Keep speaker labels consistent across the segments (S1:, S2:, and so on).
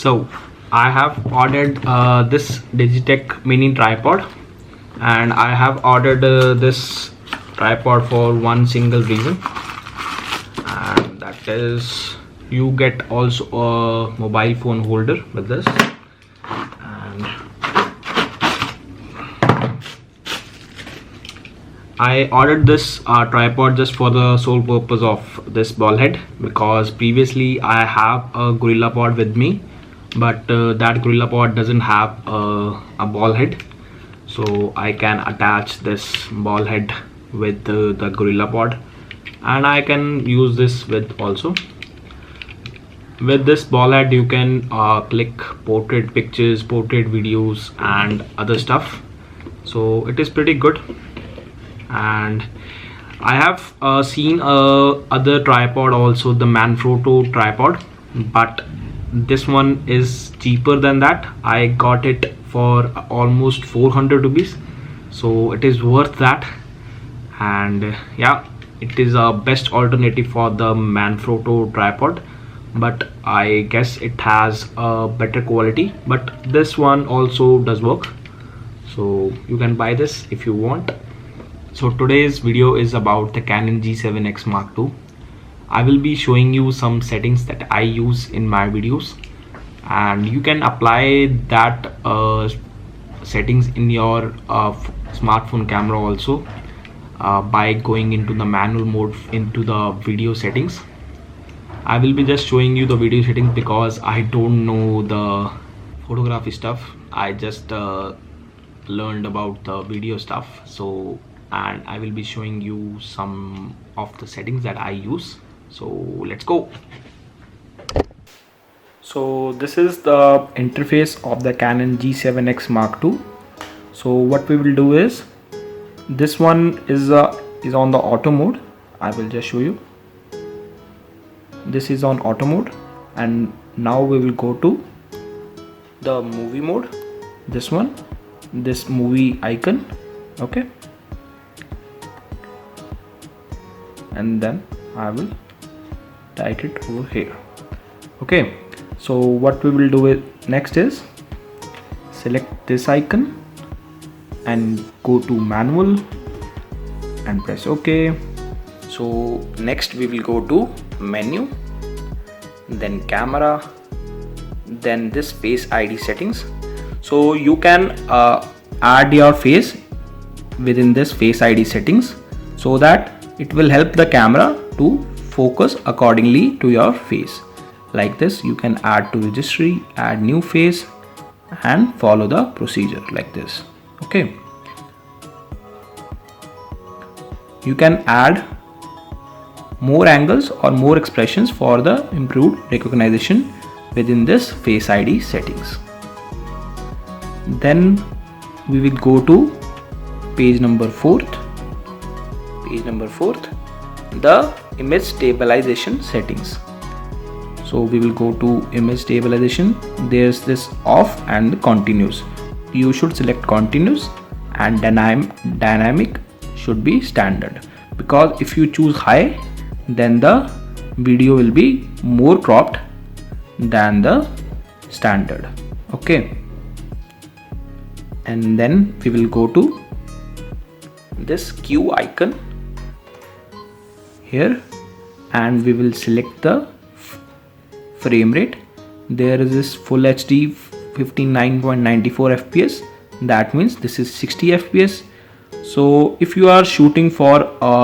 S1: So I have ordered this Digitech mini tripod, and I have ordered this tripod for one single reason, and that is you get also a mobile phone holder with this. And I ordered this tripod just for the sole purpose of this ball head, because previously I have a GorillaPod with me, but that GorillaPod doesn't have a ball head, so I can attach this ball head with the GorillaPod, and I can use this with also. With this ball head you can click portrait pictures, portrait videos and other stuff, so it is pretty good. And I have seen other tripod also, the Manfrotto tripod, but this one is cheaper than that. I got it for almost 400 rupees, so it is worth that. And yeah, it is a best alternative for the Manfrotto tripod, but I guess it has a better quality, but this one also does work, so you can buy this if you want. So today's video is about the Canon G7X Mark II. I will be showing you some settings that I use in my videos, and you can apply that settings in your smartphone camera also by going into the manual mode into the video settings. I will be just showing you the video settings because I don't know the photography stuff. I just learned about the video stuff, so and I will be showing you some of the settings that I use. So let's go. So this is the interface of the Canon G7X Mark II. So what we will do is, this one is on the auto mode. I will just show you. This is on auto mode, and now we will go to the movie mode. This one, this movie icon, okay, and then I will type it over here. Okay, so what we will do next is select this icon and go to manual and press OK. So next we will go to menu, then camera, then this Face ID settings. So you can add your face within this Face ID settings, so that it will help the camera to focus accordingly to your face. Like this, you can add to registry, add new face, and follow the procedure like this. Okay, you can add more angles or more expressions for the improved recognition within this Face ID settings. Then we will go to page number 4, the image stabilization settings. So we will go to image stabilization. There's this off and continuous. You should select continuous, and dynamic should be standard, because if you choose high, then the video will be more cropped than the standard. Okay, and then we will go to this Q icon here, and we will select the frame rate. There is this full HD 59.94 fps, that means this is 60 fps. So if you are shooting for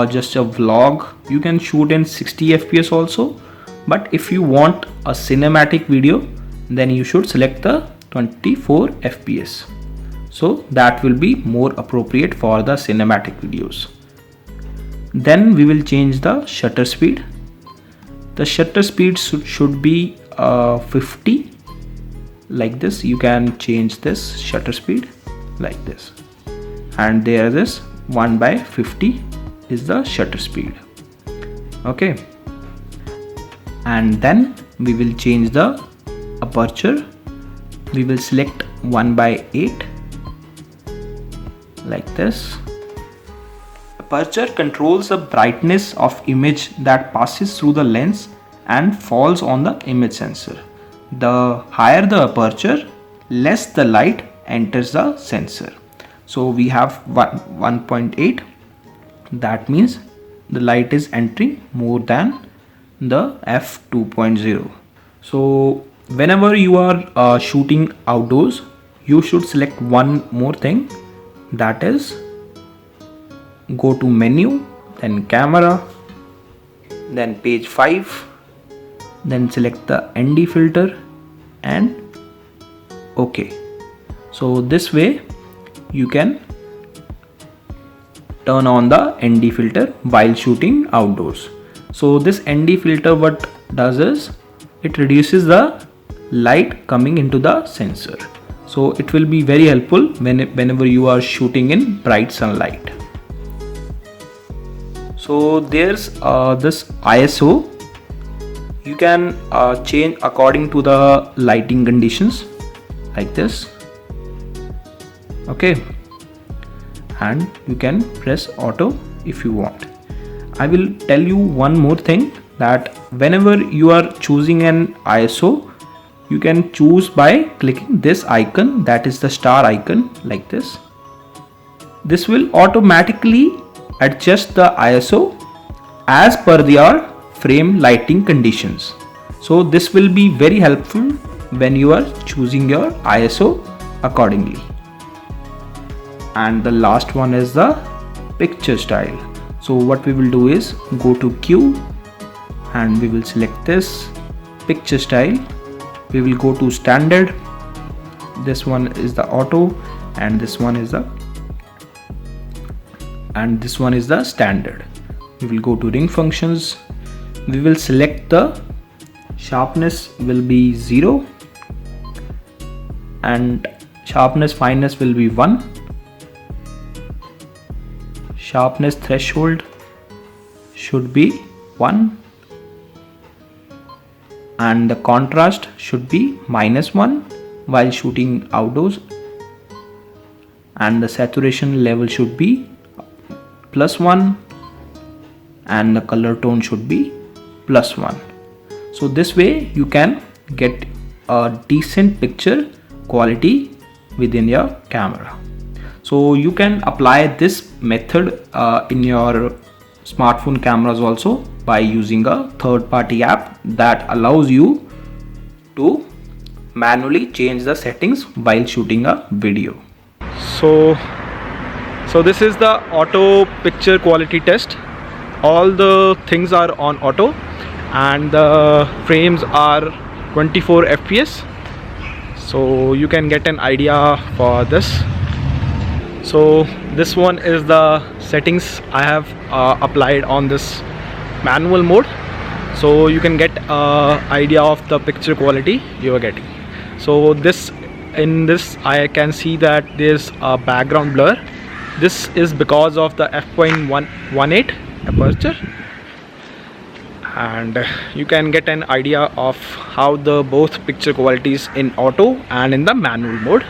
S1: just a vlog, you can shoot in 60 fps also, but if you want a cinematic video, then you should select the 24 fps. So that will be more appropriate for the cinematic videos. Then we will change the shutter speed. The shutter speed should be 50, like this. You can change this shutter speed like this, and there is 1/50 is the shutter speed. Okay, and then we will change the aperture. We will select 1/8 like this. Aperture controls the brightness of image that passes through the lens and falls on the image sensor.
S2: the higher the aperture, less the light enters the sensor. So we have 1.8, that means the light is entering more than the f2.0. So whenever you are shooting outdoors, you should select one more thing, that is go to menu, then camera, then page 5, then select the ND filter and OK. So this way you can turn on the ND filter while shooting outdoors. So this ND filter what does is it reduces the light coming into the sensor. So it will be very helpful whenever you are shooting in bright sunlight. So there's this ISO. You can change according to the lighting conditions like this. Okay, and you can press auto if you want. I will tell you one more thing, that whenever you are choosing an ISO, you can choose by clicking this icon, that is the star icon, like this. This will automatically adjust the ISO as per your frame lighting conditions. So this will be very helpful when you are choosing your ISO accordingly. And the last one is the picture style. So what we will do is go to Q and we will select this picture style. We will go to standard. This one is the auto and this one is the standard. We will go to ring functions. We will select the sharpness will be 0 and sharpness fineness will be 1. Sharpness threshold should be 1 and the contrast should be -1 while shooting outdoors, and the saturation level should be +1 and the color tone should be +1. So this way you can get a decent picture quality within your camera. So you can apply this method in your smartphone cameras also by using a third-party app that allows you to manually change the settings while shooting a video.
S1: So this is the auto picture quality test. All the things are on auto and the frames are 24 fps, so you can get an idea for this. So this one is the settings I have applied on this manual mode, so you can get an idea of the picture quality you are getting. So in this I can see that there's a background blur. This is because of the f.18 aperture, and you can get an idea of how the both picture qualities in auto and in the manual mode.